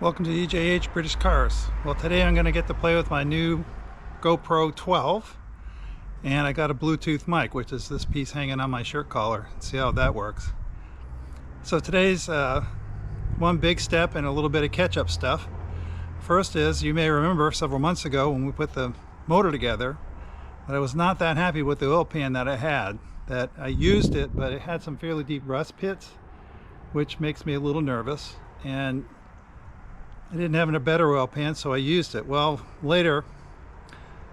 Welcome to EJH British Cars. Well, today I'm going to get to play with my new GoPro 12, and I got a Bluetooth mic, which is this piece hanging on my shirt collar. See how that works. So today's one big step and a little bit of catch-up stuff. First is, you may remember several months ago when we put the motor together, that I was not that happy with the oil pan that I had. That I used it, but it had some fairly deep rust pits, which makes me a little nervous. And I didn't have a better oil pan, so I used it. Well, later,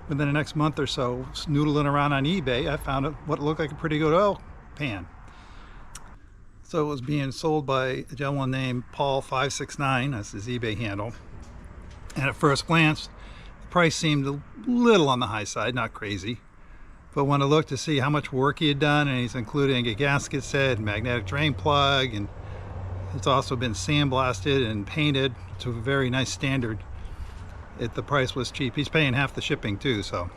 within the next month or so, noodling around on eBay, I found what looked like a pretty good oil pan. So it was being sold by a gentleman named Paul569, that's his eBay handle. And at first glance, the price seemed a little on the high side, not crazy. But when I looked to see how much work he had done, and he's including a gasket set, magnetic drain plug, and it's also been sandblasted and painted to a very nice standard, the price was cheap. He's paying half the shipping too. So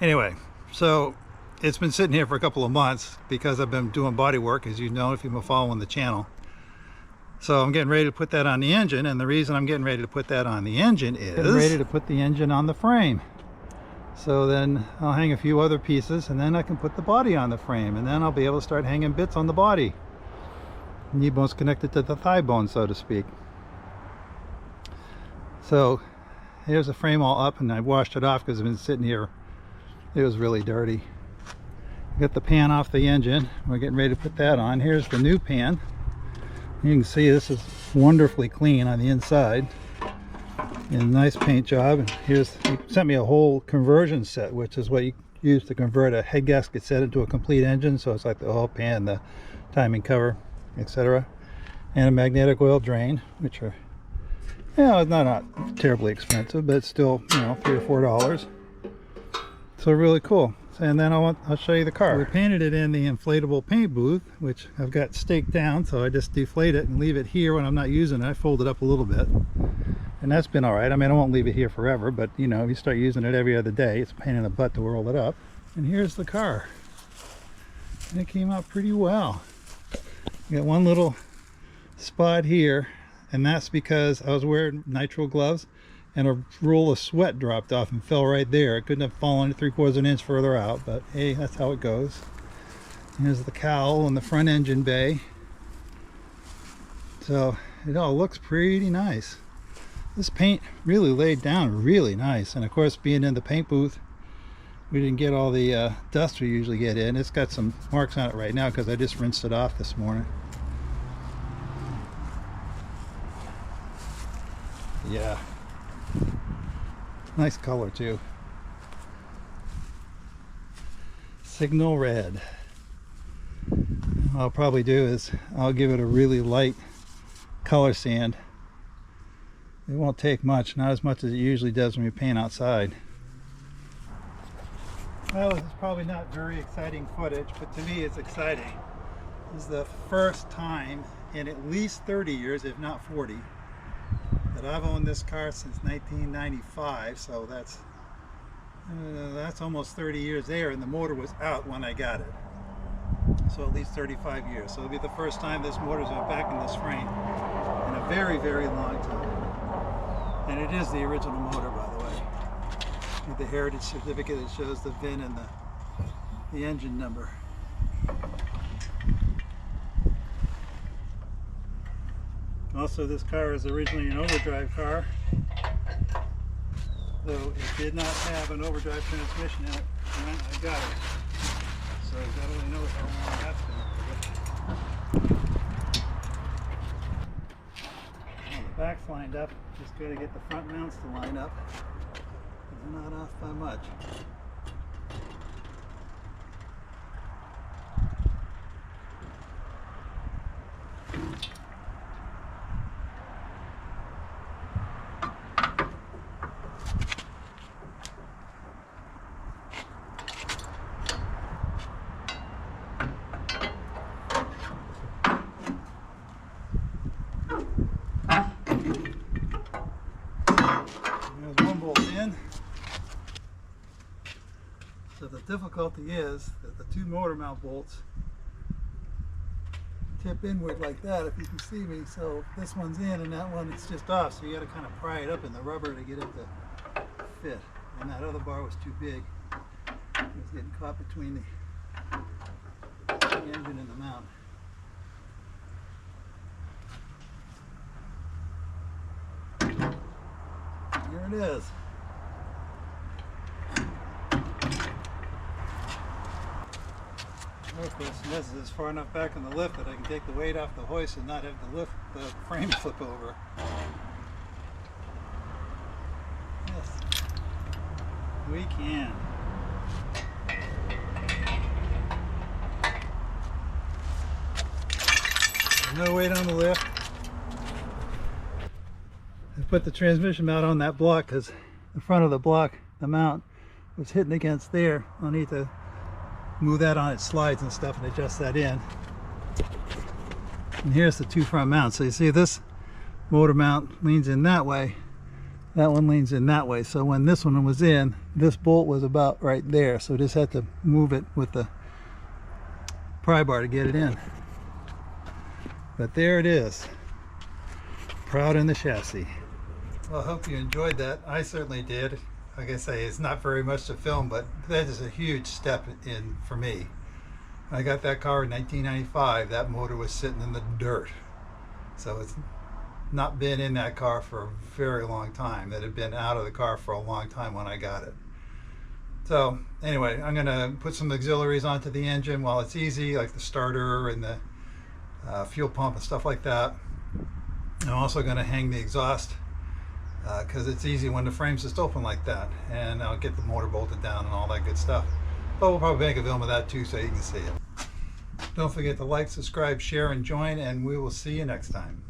anyway, so it's been sitting here for a couple of months because I've been doing body work, as you know if you've been following the channel. So I'm getting ready to put that on the engine, and the reason I'm getting ready to put that on the engine is getting ready to put the engine on the frame. So then I'll hang a few other pieces, and then I can put the body on the frame, and then I'll be able to start hanging bits on the body. Knee bone's connected to the thigh bone, so to speak. So here's the frame all up, and I washed it off because it's been sitting here. It was really dirty. Got the pan off the engine. We're getting ready to put that on. Here's the new pan. You can see this is wonderfully clean on the inside. And nice paint job. And he sent me a whole conversion set, which is what you use to convert a head gasket set into a complete engine. So it's like the oil pan, the timing cover, etc., and a magnetic oil drain, which are, it's not terribly expensive, but it's still, $3 or $4. So really cool. And then I'll show you the car. We painted it in the inflatable paint booth, which I've got staked down, so I just deflate it and leave it here when I'm not using it. I fold it up a little bit, and that's been all right. I mean, I won't leave it here forever, but if you start using it every other day, it's a pain in the butt to roll it up. And here's the car, and it came out pretty well. You got one little spot here, and that's because I was wearing nitrile gloves and a roll of sweat dropped off and fell right there. It couldn't have fallen 3/4 of an inch further out, but hey, that's how it goes. Here's the cowl in the front engine bay. So it all looks pretty nice. This paint really laid down really nice, and of course, being in the paint booth, we didn't get all the dust we usually get in. It's got some marks on it right now because I just rinsed it off this morning. Yeah, nice color too. Signal red. What I'll probably do is I'll give it a really light color sand. It won't take much, not as much as it usually does when we paint outside. Well, this is probably not very exciting footage, but to me it's exciting. This is the first time in at least 30 years, if not 40, that I've owned this car since 1995, so that's almost 30 years there, and the motor was out when I got it. So at least 35 years. So it'll be the first time this motor's been back in this frame in a very, very long time. And it is the original motor, by the way. With the heritage certificate that shows the VIN and the engine number. Also, this car is originally an overdrive car, though it did not have an overdrive transmission in it when I got it. So God only knows how long that's been. Well, the back's lined up. Just got to get the front mounts to line up. They're not off by much. There's one bolt in. So the difficulty is that the two motor mount bolts tip inward like that, if you can see me. So this one's in and that one it's just off, so you got to kind of pry it up in the rubber to get it to fit. And that other bar was too big. It was getting caught between the engine and the mount. Here it is. The question is it's far enough back in the lift that I can take the weight off the hoist and not have the frame flip over. Yes, we can. There's no weight on the lift. I put the transmission mount on that block because the front of the block, the mount, was hitting against there. I'll need to move that on its slides and stuff and adjust that in. And here's the two front mounts. So you see this motor mount leans in that way, that one leans in that way. So when this one was in, this bolt was about right there, so just had to move it with the pry bar to get it in. But there it is, proud in the chassis. Well, I hope you enjoyed that. I certainly did. Like I say, it's not very much to film, but that is a huge step in for me. When I got that car in 1995, that motor was sitting in the dirt. So it's not been in that car for a very long time. That had been out of the car for a long time when I got it. So anyway, I'm going to put some auxiliaries onto the engine while it's easy, like the starter and the fuel pump and stuff like that. I'm also going to hang the exhaust because it's easy when the frame's just open like that, and I'll get the motor bolted down and all that good stuff. But we'll probably make a film of that too so you can see it. Don't forget to like, subscribe, share, and join, and we will see you next time.